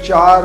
4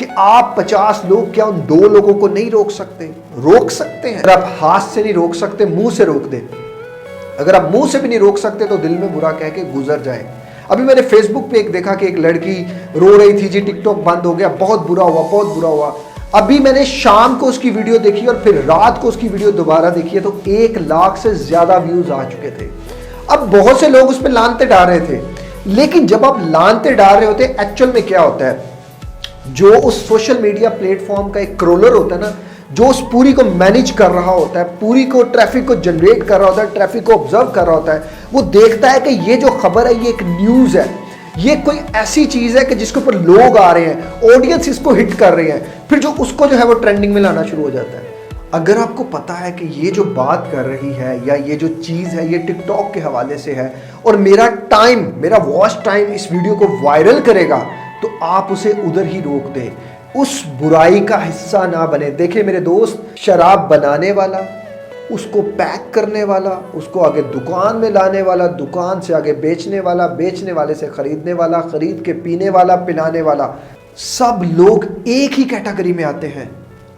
کہ آپ 50 لوگ کیا ان 2 لوگوں کو نہیں روک سکتے؟ روک سکتے ہیں. اگر آپ ہاتھ سے نہیں روک سکتے منہ سے روک دیں. اگر آپ منہ سے بھی نہیں روک سکتے تو دل میں برا کہہ کے گزر جائیں. ابھی میں نے فیس بک پہ ایک دیکھا کہ ایک لڑکی رو رہی تھی جی ٹک ٹاک بند ہو گیا، بہت برا ہوا، بہت برا ہوا. ابھی میں نے شام کو اس کی ویڈیو دیکھی اور پھر رات کو اس کی ویڈیو دوبارہ دیکھی ہے تو 1 لاکھ سے زیادہ ویوز آ چکے تھے. اب بہت سے لوگ اس پہ لانتے ڈال رہے تھے، لیکن جب آپ لانتے ڈال رہے ہوتے ایکچوئل میں کیا ہوتا ہے، جو اس سوشل میڈیا پلیٹ فارم کا ایک کرولر ہوتا ہے نا، جو اس پوری کو مینیج کر رہا ہوتا ہے، پوری کو ٹریفک کو جنریٹ کر رہا ہوتا ہے، ٹریفک کو آبزرو کر رہا ہوتا ہے، وہ دیکھتا ہے کہ یہ جو خبر ہے یہ ایک نیوز ہے، یہ کوئی ایسی چیز ہے کہ جس کے اوپر لوگ آ رہے ہیں، آڈینس اس کو ہٹ کر رہے ہیں، پھر جو اس کو جو ہے وہ ٹرینڈنگ میں لانا شروع ہو جاتا ہے. اگر آپ کو پتا ہے کہ یہ جو بات کر رہی ہے یا یہ جو چیز ہے یہ ٹک ٹاک کے حوالے سے ہے اور میرا واچ ٹائم اس ویڈیو کو وائرل کرے گا، تو آپ اسے ادھر ہی روک دیں، اس برائی کا حصہ نہ بنے. دیکھیں میرے دوست، شراب بنانے والا، اس کو پیک کرنے والا، اس کو آگے دکان میں لانے والا، دکان سے آگے بیچنے والا، بیچنے والے سے خریدنے والا، خرید کے پینے والا، پلانے والا، سب لوگ ایک ہی کیٹیگری میں آتے ہیں.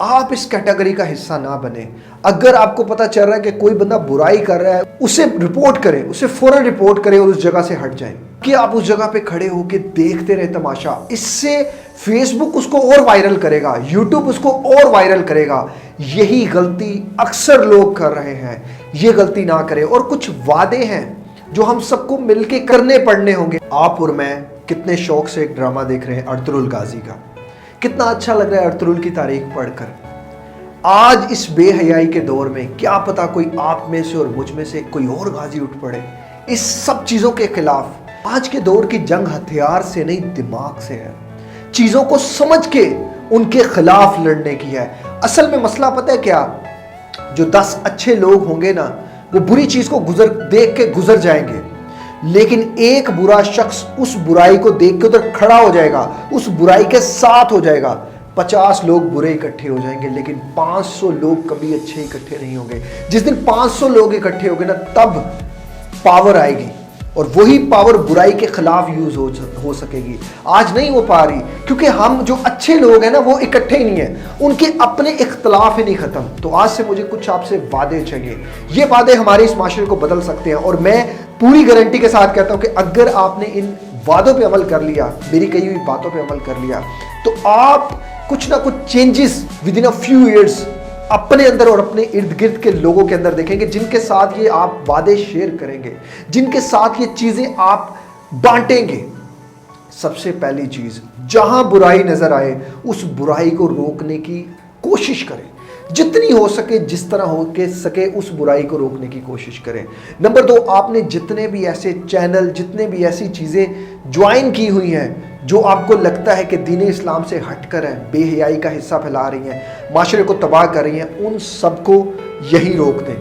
آپ اس کیٹیگری کا حصہ نہ بنے. اگر آپ کو پتا چل رہا ہے کہ کوئی بندہ برائی کر رہا ہے، اسے رپورٹ کریں، اسے فوراً رپورٹ کریں اور اس جگہ سے ہٹ جائیں کہ آپ اس جگہ پہ کھڑے ہو کے دیکھتے رہے تماشا. اس سے فیس بک اس کو اور وائرل کرے گا، یوٹیوب اس کو اور وائرل کرے گا. یہی غلطی اکثر لوگ کر رہے ہیں، یہ غلطی نہ کریں. اور کچھ وعدے ہیں جو ہم سب کو مل کے کرنے پڑنے ہوں گے. آپ اور میں کتنے شوق سے ایک ڈرامہ دیکھ رہے ہیں ارطغرل غازی کا، کتنا اچھا لگ رہا ہے ارطغرل کی تاریخ پڑھ کر. آج اس بے حیائی کے دور میں کیا پتا کوئی آپ میں سے اور مجھ میں سے کوئی اور غازی اٹھ پڑے اس سب چیزوں کے خلاف. آج کے دور کی جنگ ہتھیار سے نہیں دماغ سے ہے، چیزوں کو سمجھ کے ان کے خلاف لڑنے کی ہے. اصل میں مسئلہ پتہ ہے کیا، جو 10 اچھے لوگ ہوں گے نا، وہ بری چیز کو دیکھ کے گزر جائیں گے، لیکن ایک برا شخص اس برائی کو دیکھ کے ادھر کھڑا ہو جائے گا، اس برائی کے ساتھ ہو جائے گا. 50 لوگ برے اکٹھے ہو جائیں گے، لیکن 500 لوگ کبھی اچھے اکٹھے نہیں ہوں گے. جس دن 500 لوگ اکٹھے ہوں گے نا، تب پاور آئے گی، اور وہی پاور برائی کے خلاف یوز ہو سکے گی. آج نہیں ہو پا رہی، کیونکہ ہم جو اچھے لوگ ہیں نا وہ اکٹھے ہی نہیں ہیں، ان کے اپنے اختلاف ہی نہیں ختم. تو آج سے مجھے کچھ آپ سے وعدے چاہیے. یہ وعدے ہمارے اس معاشرے کو بدل سکتے ہیں، اور میں پوری گارنٹی کے ساتھ کہتا ہوں کہ اگر آپ نے ان وعدوں پہ عمل کر لیا، میری کہی ہوئی باتوں پہ عمل کر لیا، تو آپ کچھ نہ کچھ changes with in few years اپنے اندر اور اپنے ارد گرد کے لوگوں کے اندر دیکھیں گے، جن کے ساتھ یہ آپ وعدے شیئر کریں گے، جن کے ساتھ یہ چیزیں آپ بانٹیں گے. سب سے پہلی چیز، جہاں برائی نظر آئے اس برائی کو روکنے کی کوشش کریں، جتنی ہو سکے، جس طرح ہو کے سکے اس برائی کو روکنے کی کوشش کریں. نمبر 2، آپ نے جتنے بھی ایسے چینل، جتنے بھی ایسی چیزیں جوائن کی ہوئی ہیں جو آپ کو لگتا ہے کہ دین اسلام سے ہٹ کر ہے، بے حیائی کا حصہ پھیلا رہی ہیں، معاشرے کو تباہ کر رہی ہیں، ان سب کو یہی روک دیں،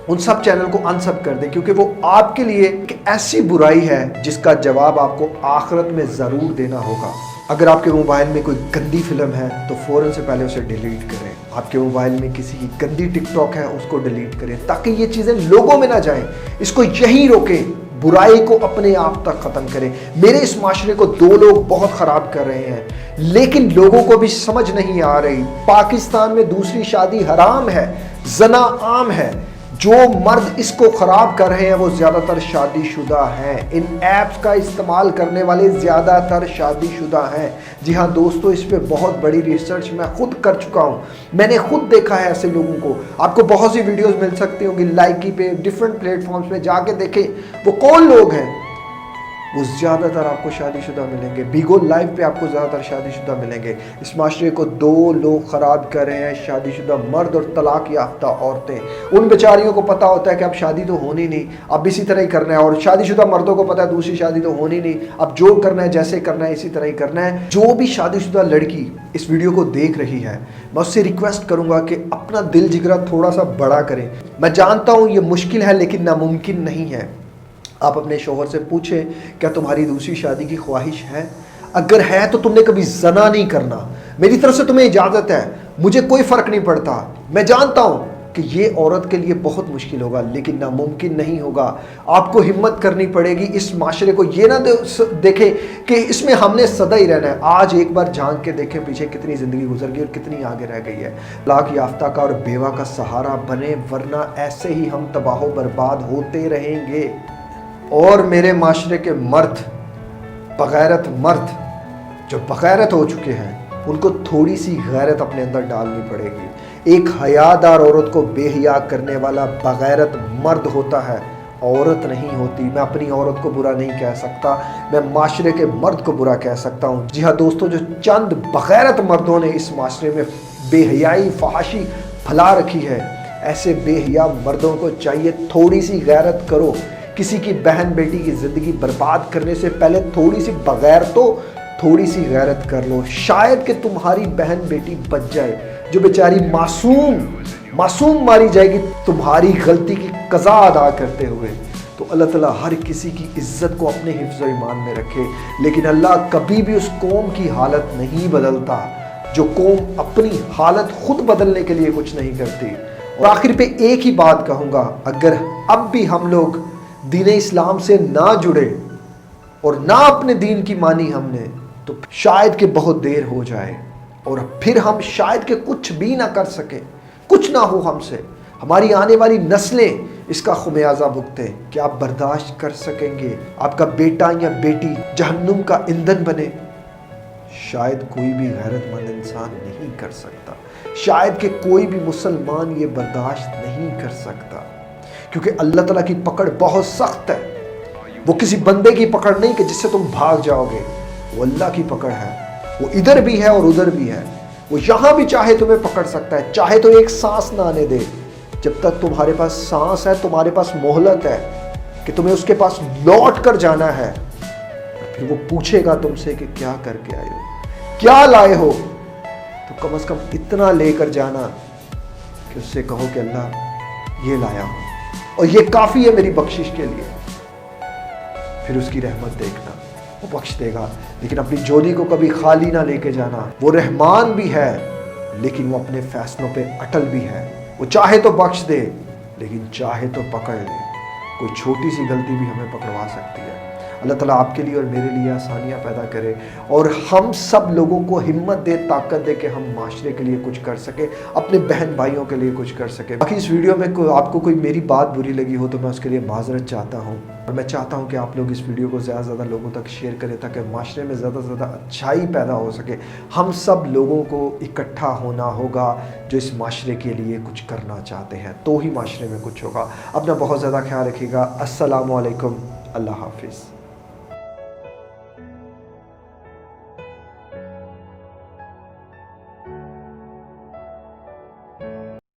ان سب چینل کو انسب کر دیں، کیونکہ وہ آپ کے لیے ایک ایسی برائی ہے جس کا جواب آپ کو آخرت میں ضرور دینا ہوگا. اگر آپ کے موبائل میں کوئی گندی فلم ہے تو فوراً سے پہلے اسے ڈیلیٹ کریں. آپ کے موبائل میں کسی کی گندی ٹک ٹاک ہے، اس کو ڈیلیٹ کریں، تاکہ یہ چیزیں لوگوں میں نہ جائیں. اس کو یہی روکیں، برائی کو اپنے آپ تک ختم کریں. میرے اس معاشرے کو 2 لوگ بہت خراب کر رہے ہیں، لیکن لوگوں کو بھی سمجھ نہیں آ رہی. پاکستان میں دوسری شادی حرام ہے، زنا عام ہے. جو مرد اس کو خراب کر رہے ہیں وہ زیادہ تر شادی شدہ ہیں. ان ایپس کا استعمال کرنے والے زیادہ تر شادی شدہ ہیں. جی ہاں دوستو، اس پہ بہت بڑی ریسرچ میں خود کر چکا ہوں. میں نے خود دیکھا ہے ایسے لوگوں کو. آپ کو بہت سی ویڈیوز مل سکتی ہوں گی لائکی پہ، ڈیفرنٹ پلیٹ فارمز پہ جا کے دیکھیں وہ کون لوگ ہیں. وہ زیادہ تر آپ کو شادی شدہ ملیں گے. بیگو لائیو پہ آپ کو زیادہ تر شادی شدہ ملیں گے. اس معاشرے کو 2 لوگ خراب کر رہے ہیں، شادی شدہ مرد اور طلاق یافتہ عورتیں. ان بیچاریوں کو پتا ہوتا ہے کہ اب شادی تو ہونی نہیں، اب اسی طرح ہی کرنا ہے، اور شادی شدہ مردوں کو پتا ہے دوسری شادی تو ہونی نہیں، اب جو کرنا ہے، جیسے کرنا ہے، اسی طرح ہی کرنا ہے. جو بھی شادی شدہ لڑکی اس ویڈیو کو دیکھ رہی ہے، میں اس سے ریکویسٹ کروں گا کہ اپنا دل جگرا تھوڑا سا بڑا کریں. میں جانتا ہوں یہ مشکل ہے، لیکن ناممکن نہیں ہے. آپ اپنے شوہر سے پوچھیں کیا تمہاری دوسری شادی کی خواہش ہے؟ اگر ہے تو تم نے کبھی زنا نہیں کرنا. میری طرف سے تمہیں اجازت ہے، مجھے کوئی فرق نہیں پڑتا. میں جانتا ہوں کہ کہ یہ عورت کے لیے بہت مشکل ہوگا، لیکن ناممکن نہیں ہوگا۔ آپ کو ہمت کرنی پڑے گی۔ اس معاشرے کو یہ نہ دیکھیں کہ اس میں ہم نے سدا ہی رہنا ہے۔ آج ایک بار جھانک کے دیکھیں پیچھے کتنی زندگی گزر گئی اور کتنی آگے رہ گئی ہے۔ طلاق یافتہ کا اور بیوہ کا سہارا بنے، ورنہ ایسے ہی ہم تباہ و برباد ہوتے رہیں گے۔ اور میرے معاشرے کے مرد، بغیرت مرد جو بغیرت ہو چکے ہیں، ان کو تھوڑی سی غیرت اپنے اندر ڈالنی پڑے گی۔ ایک حیادار عورت کو بے حیا کرنے والا بغیرت مرد ہوتا ہے، عورت نہیں ہوتی۔ میں اپنی عورت کو برا نہیں کہہ سکتا، میں معاشرے کے مرد کو برا کہہ سکتا ہوں۔ جی ہاں دوستو، جو چند بغیرت مردوں نے اس معاشرے میں بے حیائی، فحاشی پھیلا رکھی ہے، ایسے بے حیا مردوں کو چاہیے تھوڑی سی غیرت کرو۔ کسی کی بہن بیٹی کی زندگی برباد کرنے سے پہلے تھوڑی سی تھوڑی سی غیرت کر لو۔ شاید کہ تمہاری بہن بیٹی بچ جائے، جو بیچاری معصوم ماری جائے گی تمہاری غلطی کی قضا ادا کرتے ہوئے۔ تو اللہ تعالیٰ ہر کسی کی عزت کو اپنے حفظ و ایمان میں رکھے، لیکن اللہ کبھی بھی اس قوم کی حالت نہیں بدلتا جو قوم اپنی حالت خود بدلنے کے لیے کچھ نہیں کرتی۔ اور آخر پہ ایک ہی بات کہوں گا، اگر اب بھی ہم لوگ دین اسلام سے نہ جڑے اور نہ اپنے دین کی مانی ہم نے، تو شاید کہ بہت دیر ہو جائے اور پھر ہم شاید کہ کچھ بھی نہ کر سکیں، کچھ نہ ہو ہم سے، ہماری آنے والی نسلیں اس کا خمیازہ بھگتیں۔ کیا آپ برداشت کر سکیں گے آپ کا بیٹا یا بیٹی جہنم کا ایندھن بنے؟ شاید کوئی بھی غیرت مند انسان نہیں کر سکتا، شاید کہ کوئی بھی مسلمان یہ برداشت نہیں کر سکتا، کیونکہ اللہ تعالیٰ کی پکڑ بہت سخت ہے۔ وہ کسی بندے کی پکڑ نہیں کہ جس سے تم بھاگ جاؤ گے، وہ اللہ کی پکڑ ہے۔ وہ ادھر بھی ہے اور ادھر بھی ہے، وہ یہاں بھی چاہے تمہیں پکڑ سکتا ہے، چاہے تو ایک سانس نہ آنے دے۔ جب تک تمہارے پاس سانس ہے، تمہارے پاس مہلت ہے کہ تمہیں اس کے پاس لوٹ کر جانا ہے، پھر وہ پوچھے گا تم سے کہ کیا کر کے آئے ہو، کیا لائے ہو، تو کم از کم اتنا لے کر جانا کہ اس سے کہو کہ اللہ یہ لایا ہوں اور یہ کافی ہے میری بخشش کے لیے۔ پھر اس کی رحمت دیکھنا، وہ بخش دے گا، لیکن اپنی جولی کو کبھی خالی نہ لے کے جانا۔ وہ رحمان بھی ہے لیکن وہ اپنے فیصلوں پہ اٹل بھی ہے۔ وہ چاہے تو بخش دے لیکن چاہے تو پکڑ لے۔ کوئی چھوٹی سی غلطی بھی ہمیں پکڑوا سکتی ہے۔ اللہ تعالیٰ آپ کے لیے اور میرے لیے آسانیاں پیدا کرے اور ہم سب لوگوں کو ہمت دے، طاقت دے کہ ہم معاشرے کے لیے کچھ کر سکیں، اپنے بہن بھائیوں کے لیے کچھ کر سکیں۔ باقی اس ویڈیو میں آپ کو کوئی میری بات بری لگی ہو تو میں اس کے لیے معذرت چاہتا ہوں، اور میں چاہتا ہوں کہ آپ لوگ اس ویڈیو کو زیادہ سے زیادہ لوگوں تک شیئر کریں تاکہ معاشرے میں زیادہ سے زیادہ اچھائی پیدا ہو سکے۔ ہم سب لوگوں کو اکٹھا ہونا ہوگا جو اس معاشرے کے لیے کچھ کرنا چاہتے ہیں، تو ہی معاشرے میں کچھ ہوگا۔ اپنا بہت زیادہ خیال رکھیے گا۔ السلام علیکم، اللہ حافظ۔